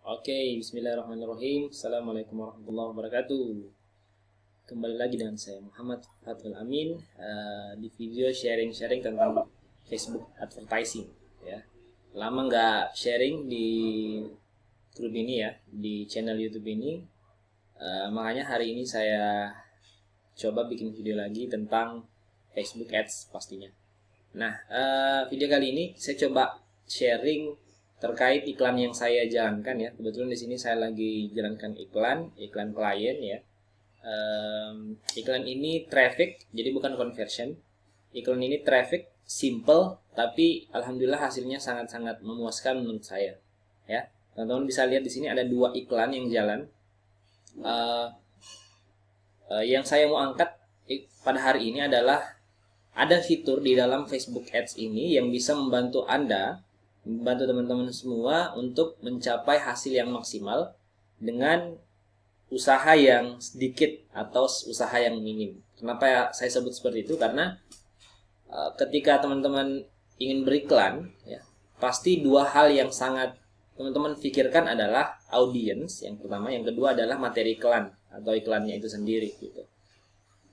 Oke, bismillahirrahmanirrahim. Assalamualaikum warahmatullahi wabarakatuh. Kembali lagi dengan saya Muhammad Fathul Amin di video sharing-sharing tentang Facebook advertising. Ya, lama nggak sharing di grup ini ya, di channel YouTube ini. Makanya hari ini saya coba bikin video lagi tentang Facebook Ads pastinya. Nah, video kali ini saya coba sharing terkait iklan yang saya jalankan ya. Kebetulan di sini saya lagi jalankan iklan klien ya. Iklan ini traffic, jadi bukan conversion. Iklan ini traffic, simple, tapi alhamdulillah hasilnya sangat-sangat memuaskan menurut saya. Ya, teman-teman bisa lihat di sini ada 2 iklan yang jalan. Yang saya mau angkat pada hari ini adalah ada fitur di dalam Facebook Ads ini yang bisa membantu Anda, membantu teman-teman semua untuk mencapai hasil yang maksimal dengan usaha yang sedikit atau usaha yang minim. Kenapa saya sebut seperti itu? Karena ketika teman-teman ingin beriklan, ya, pasti 2 hal yang sangat teman-teman pikirkan adalah audience yang pertama, yang kedua adalah materi iklan atau iklannya itu sendiri gitu.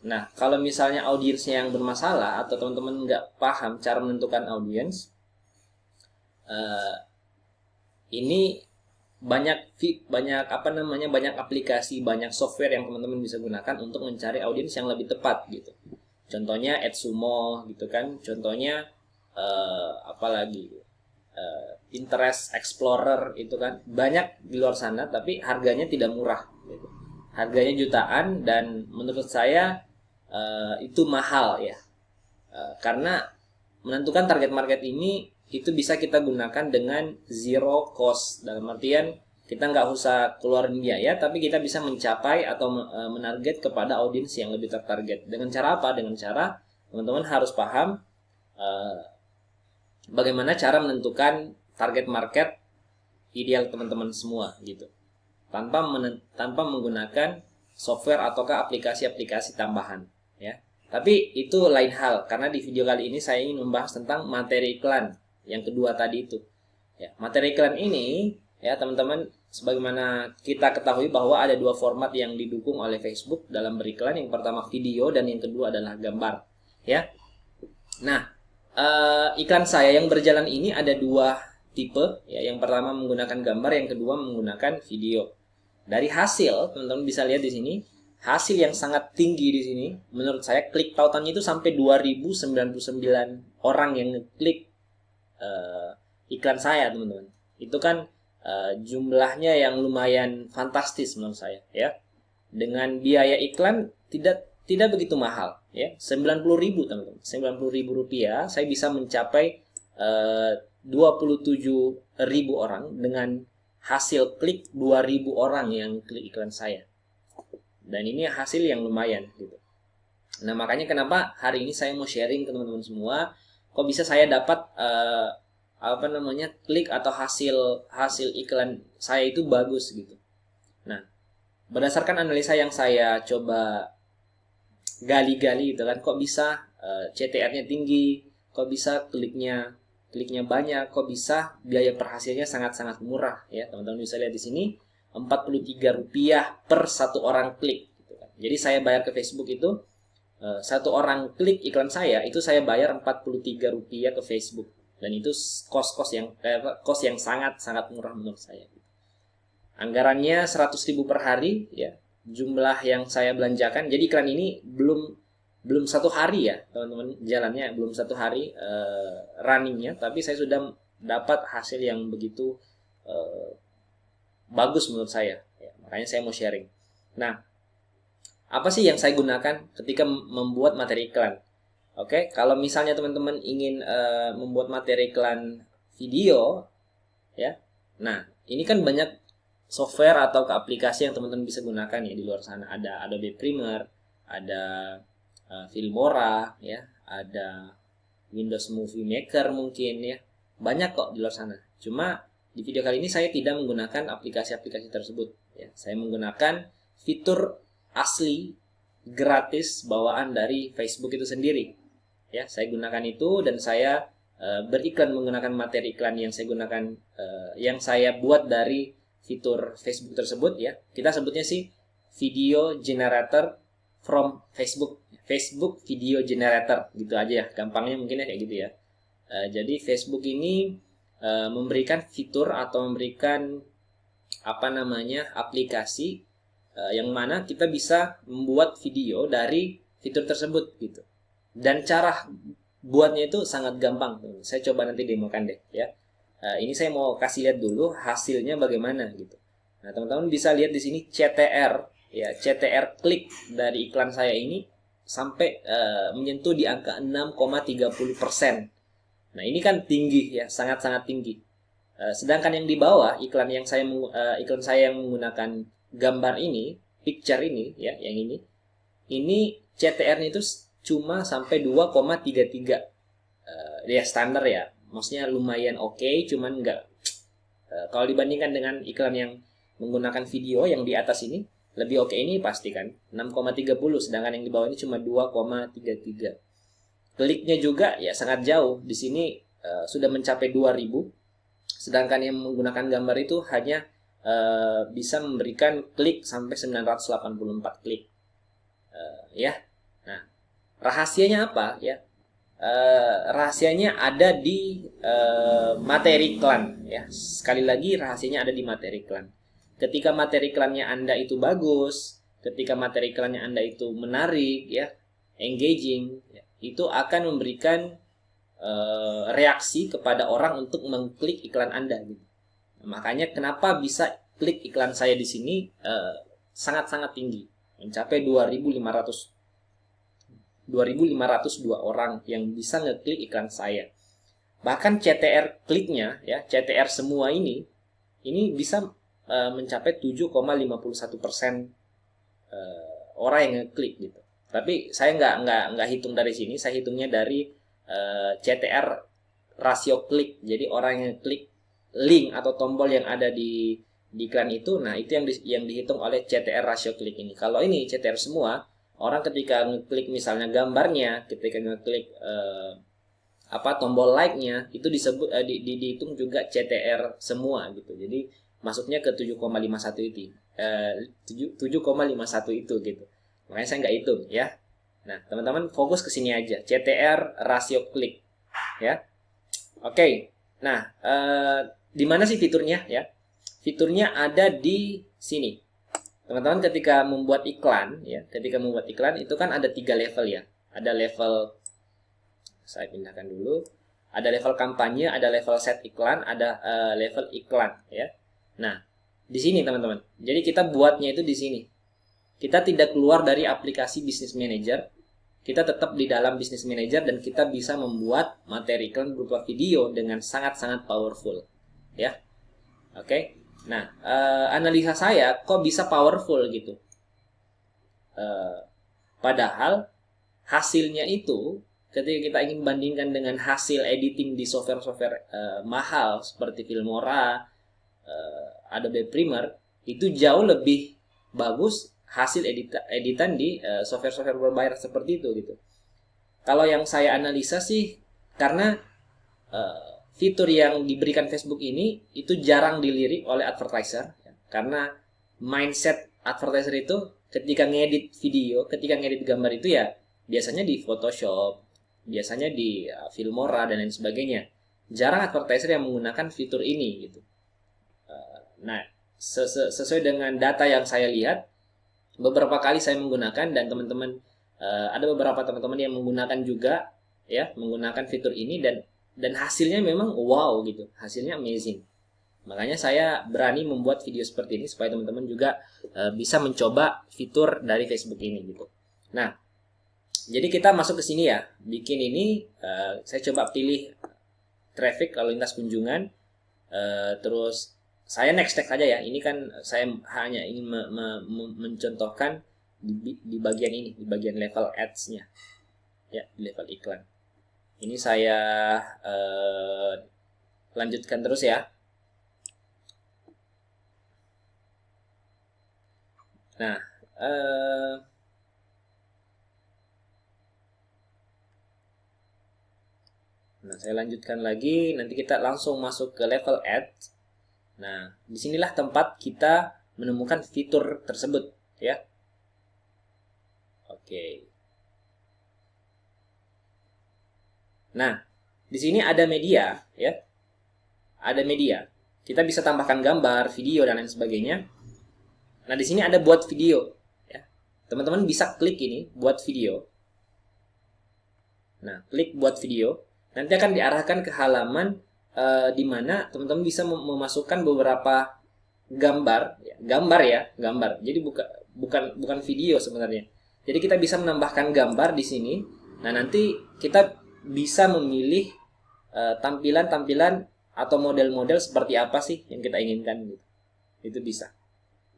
Nah, kalau misalnya audiensnya yang bermasalah atau teman-teman nggak paham cara menentukan audiens, ini banyak aplikasi, banyak software yang teman-teman bisa gunakan untuk mencari audiens yang lebih tepat gitu. Contohnya AdSumo gitu kan, contohnya Interest Explorer itu kan banyak di luar sana, tapi harganya tidak murah gitu. Harganya jutaan dan menurut saya itu mahal ya, karena menentukan target market ini itu bisa kita gunakan dengan zero cost, dalam artian kita nggak usah keluarin biaya, tapi kita bisa mencapai atau menarget kepada audiens yang lebih tertarget. Dengan cara apa? Dengan cara teman-teman harus paham bagaimana cara menentukan target market ideal teman-teman semua gitu, tanpa menggunakan software ataukah aplikasi-aplikasi tambahan ya. Tapi itu lain hal, karena di video kali ini saya ingin membahas tentang materi iklan yang kedua tadi itu. Ya, materi iklan ini ya teman-teman, sebagaimana kita ketahui bahwa ada 2 format yang didukung oleh Facebook dalam beriklan. Yang pertama video dan yang kedua adalah gambar. Ya. Nah, iklan saya yang berjalan ini ada 2 tipe ya. Yang pertama menggunakan gambar, yang kedua menggunakan video. Dari hasil, teman-teman bisa lihat di sini, hasil yang sangat tinggi di sini. Menurut saya klik tautannya itu sampai 2099 orang yang ngeklik iklan saya, teman-teman. Itu kan jumlahnya yang lumayan fantastis menurut saya ya. Dengan biaya iklan tidak begitu mahal ya. 90.000 teman-teman. 90.000 rupiah saya bisa mencapai 27.000 orang dengan hasil klik 2.000 orang yang klik iklan saya. Dan ini hasil yang lumayan gitu. Nah, makanya kenapa hari ini saya mau sharing ke teman-teman semua, kok bisa saya dapat klik atau hasil iklan saya itu bagus gitu. Nah, berdasarkan analisa yang saya coba gali-gali gitu kan, kok bisa CTR-nya tinggi, kok bisa kliknya banyak, kok bisa biaya per hasilnya sangat-sangat murah ya. Teman-teman bisa lihat di sini Rp43 per 1 orang klik gitu kan. Jadi saya bayar ke Facebook itu 1 orang klik iklan saya itu saya bayar Rp43 ke Facebook, dan itu kos yang sangat-sangat murah menurut saya. Anggarannya 100.000 per hari ya, jumlah yang saya belanjakan. Jadi iklan ini belum 1 hari ya teman-teman jalannya, belum 1 hari runningnya, tapi saya sudah dapat hasil yang begitu bagus menurut saya ya, makanya saya mau sharing. Nah, apa sih yang saya gunakan ketika membuat materi iklan? Oke, kalau misalnya teman-teman ingin membuat materi iklan video ya, nah ini kan banyak software atau aplikasi yang teman-teman bisa gunakan ya di luar sana. Ada Adobe Premiere, ada Filmora ya, ada Windows Movie Maker mungkin ya, banyak kok di luar sana. Cuma di video kali ini saya tidak menggunakan aplikasi-aplikasi tersebut ya. Saya menggunakan fitur asli gratis bawaan dari Facebook itu sendiri ya. Saya gunakan itu dan saya beriklan menggunakan materi iklan yang saya gunakan, yang saya buat dari fitur Facebook tersebut ya. Kita sebutnya sih video generator from Facebook. Facebook video generator gitu aja ya. Gampangnya mungkin ya kayak gitu ya. Jadi Facebook ini memberikan fitur atau memberikan aplikasi yang mana kita bisa membuat video dari fitur tersebut gitu. Dan cara buatnya itu sangat gampang. Saya coba nanti demokan deh ya. Ini saya mau kasih lihat dulu hasilnya bagaimana gitu. Nah, teman-teman bisa lihat di sini CTR ya, CTR klik dari iklan saya ini sampai menyentuh di angka 6,30%. Nah, ini kan tinggi ya, sangat-sangat tinggi. Sedangkan yang di bawah iklan saya yang menggunakan gambar ini, picture ini ya, yang ini CTR-nya itu cuma sampai 2,33. Ya standar ya. Maksudnya lumayan oke, cuman enggak kalau dibandingkan dengan iklan yang menggunakan video yang di atas ini lebih oke, ini pasti kan 6,30, sedangkan yang di bawah ini cuma 2,33. Kliknya juga ya sangat jauh. Di sini sudah mencapai 2000, sedangkan yang menggunakan gambar itu hanya bisa memberikan klik sampai 984 klik. Ya. Nah, rahasianya apa ya? Rahasianya ada di materi iklan ya. Sekali lagi rahasianya ada di materi iklan. Ketika materi iklannya Anda itu bagus, ketika materi iklannya Anda itu menarik ya, engaging ya, itu akan memberikan reaksi kepada orang untuk mengklik iklan Anda gitu. Makanya kenapa bisa klik iklan saya di sini sangat-sangat tinggi, mencapai 2.502 orang yang bisa ngeklik iklan saya. Bahkan CTR kliknya ya, CTR semua ini bisa mencapai 7,51% orang yang ngeklik gitu. Tapi saya nggak hitung dari sini, saya hitungnya dari CTR rasio klik. Jadi orang yang klik link atau tombol yang ada di iklan itu, nah itu yang dihitung oleh CTR rasio klik ini. Kalau ini CTR semua, orang ketika ngeklik misalnya gambarnya, ketika ngeklik tombol like-nya, itu disebut dihitung juga CTR semua gitu. Jadi masuknya ke 7,51 itu. 7,51 itu gitu. Makanya saya nggak hitung ya. Nah, teman-teman fokus ke sini aja, CTR rasio klik ya. Oke. Nah, di mana sih fiturnya ya? Fiturnya ada di sini. Teman-teman ketika membuat iklan ya, itu kan ada 3 level ya. Ada level, saya pindahkan dulu. Ada level kampanye, ada level set iklan, ada level iklan ya. Nah, di sini teman-teman. Jadi kita buatnya itu di sini. Kita tidak keluar dari aplikasi Business Manager. Kita tetap di dalam Business Manager dan kita bisa membuat materi iklan berupa video dengan sangat-sangat powerful ya. Oke. Nah, analisa saya kok bisa powerful gitu. Padahal hasilnya itu ketika kita ingin bandingkan dengan hasil editing di software-software mahal seperti Filmora, Adobe Premiere, itu jauh lebih bagus hasil editan di software-software berbayar seperti itu gitu. Kalau yang saya analisa sih karena fitur yang diberikan Facebook ini itu jarang dilirik oleh advertiser ya. Karena mindset advertiser itu ketika ngedit video, ketika ngedit gambar itu ya biasanya di Photoshop, biasanya di Filmora dan lain sebagainya. Jarang advertiser yang menggunakan fitur ini gitu. Nah, sesuai dengan data yang saya lihat, beberapa kali saya menggunakan dan teman-teman ada beberapa teman-teman yang menggunakan juga ya, menggunakan fitur ini dan hasilnya memang wow gitu, hasilnya amazing. Makanya saya berani membuat video seperti ini supaya teman-teman juga bisa mencoba fitur dari Facebook ini gitu. Nah, jadi kita masuk ke sini ya, bikin ini. Saya coba pilih traffic lalu lintas kunjungan, terus saya next aja ya. Ini kan saya hanya ingin mencontohkan di bagian ini, di bagian level ads-nya ya, di level iklan. Ini saya lanjutkan terus ya. Nah, saya lanjutkan lagi. Nanti kita langsung masuk ke level ads. Nah, disinilah tempat kita menemukan fitur tersebut, ya. Oke. Nah, di sini ada media, ya. Ada media. Kita bisa tambahkan gambar, video, dan lain sebagainya. Nah, di sini ada buat video, ya. Teman-teman bisa klik ini, buat video. Nah, klik buat video. Nanti akan diarahkan ke halaman di mana teman-teman bisa memasukkan beberapa gambar, ya. Gambar. Jadi bukan video sebenarnya. Jadi kita bisa menambahkan gambar di sini. Nah, nanti kita bisa memilih tampilan-tampilan atau model-model seperti apa sih yang kita inginkan gitu. Itu bisa.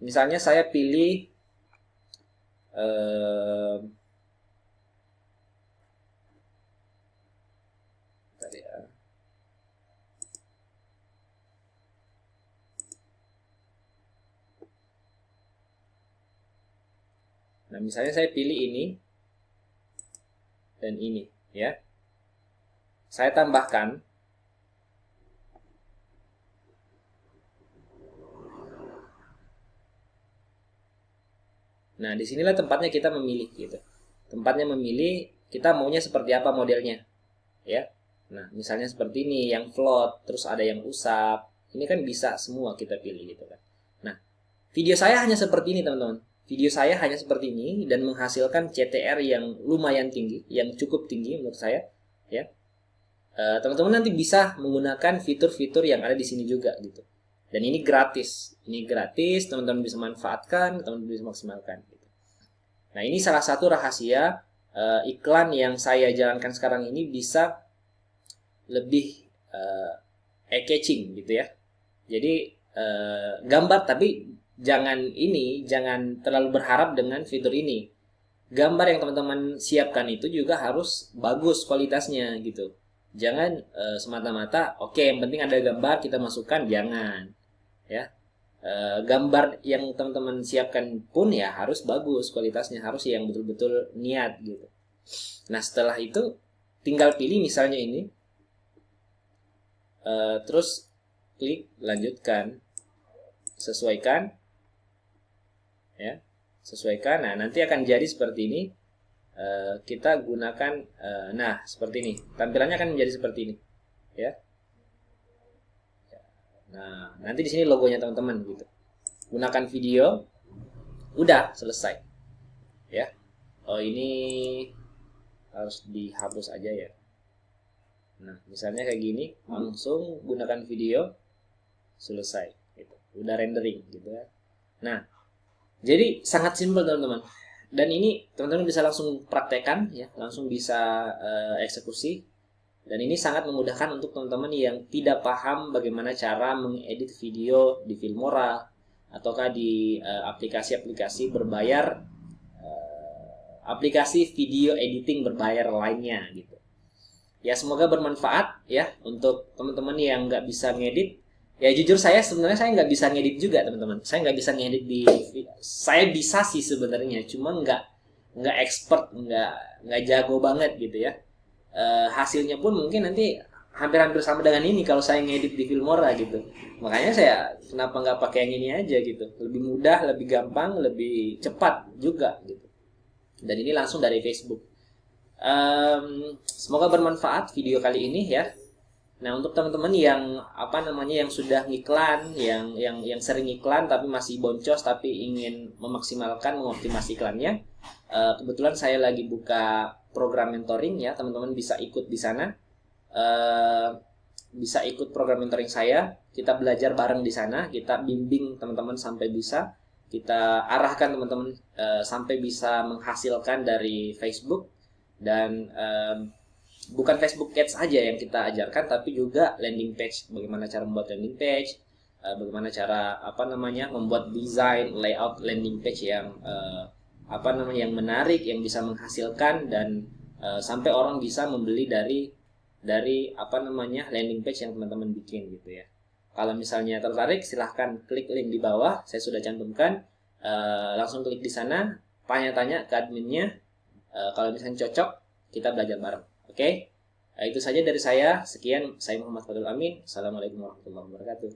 Misalnya saya pilih nah, misalnya saya pilih ini dan ini, ya. Saya tambahkan. Nah, disinilah tempatnya kita memilih gitu. Tempatnya memilih kita maunya seperti apa modelnya, ya. Nah, misalnya seperti ini, yang float, terus ada yang usap. Ini kan bisa semua kita pilih gitu kan. Nah, video saya hanya seperti ini, teman-teman. Video saya hanya seperti ini dan menghasilkan CTR yang lumayan tinggi, yang cukup tinggi menurut saya, ya. Teman-teman nanti bisa menggunakan fitur-fitur yang ada di sini juga gitu. Dan ini gratis. Ini gratis, teman-teman bisa manfaatkan, teman-teman bisa maksimalkan gitu. Nah, ini salah satu rahasia iklan yang saya jalankan sekarang ini bisa lebih eye-catching gitu ya. Jadi gambar, tapi jangan terlalu berharap dengan fitur ini. Gambar yang teman-teman siapkan itu juga harus bagus kualitasnya gitu. Jangan semata-mata oke, yang penting ada gambar kita masukkan, jangan, ya. Gambar yang teman-teman siapkan pun ya harus bagus kualitasnya, harus yang betul-betul niat gitu. Nah, setelah itu tinggal pilih misalnya ini, terus klik lanjutkan, sesuaikan, ya, sesuaikan. Nah, nanti akan jadi seperti ini. Kita gunakan, nah seperti ini, tampilannya akan menjadi seperti ini, ya. Nah, nanti di sini logonya teman-teman gitu. Gunakan video, udah selesai, ya. Oh, ini harus dihapus aja ya. Nah, misalnya kayak gini, langsung gunakan video, selesai, gitu. Udah rendering gitu ya. Nah, jadi sangat simpel teman-teman. Dan ini teman-teman bisa langsung praktekkan ya, langsung bisa eksekusi. Dan ini sangat memudahkan untuk teman-teman yang tidak paham bagaimana cara mengedit video di Filmora ataukah di aplikasi-aplikasi berbayar, aplikasi video editing berbayar lainnya gitu. Ya, semoga bermanfaat ya untuk teman-teman yang nggak bisa ngedit. Ya, jujur sebenarnya saya nggak bisa ngedit juga teman-teman. Saya nggak bisa ngedit saya bisa sih sebenarnya, cuma nggak expert, nggak jago banget gitu ya. Hasilnya pun mungkin nanti hampir-hampir sama dengan ini kalau saya ngedit di Filmora gitu. Makanya saya kenapa nggak pakai yang ini aja gitu. Lebih mudah, lebih gampang, lebih cepat juga gitu. Dan ini langsung dari Facebook. Semoga bermanfaat video kali ini ya. Nah, untuk teman-teman yang yang sudah ngiklan, yang sering iklan tapi masih boncos tapi ingin mengoptimasi iklannya, kebetulan saya lagi buka program mentoring ya, teman-teman bisa ikut di sana. Bisa ikut program mentoring saya, kita belajar bareng di sana, kita bimbing teman-teman sampai bisa, kita arahkan teman-teman sampai bisa menghasilkan dari Facebook. Dan bukan Facebook Ads aja yang kita ajarkan, tapi juga landing page, bagaimana cara membuat landing page, bagaimana cara membuat desain layout landing page yang yang menarik, yang bisa menghasilkan, dan sampai orang bisa membeli dari landing page yang teman-teman bikin gitu ya. Kalau misalnya tertarik, silahkan klik link di bawah, saya sudah cantumkan, langsung klik di sana, tanya-tanya ke adminnya. Kalau misalnya cocok, kita belajar bareng. Oke? Itu saja dari saya. Sekian, saya Muhammad Fadul Amin. Assalamualaikum warahmatullahi wabarakatuh.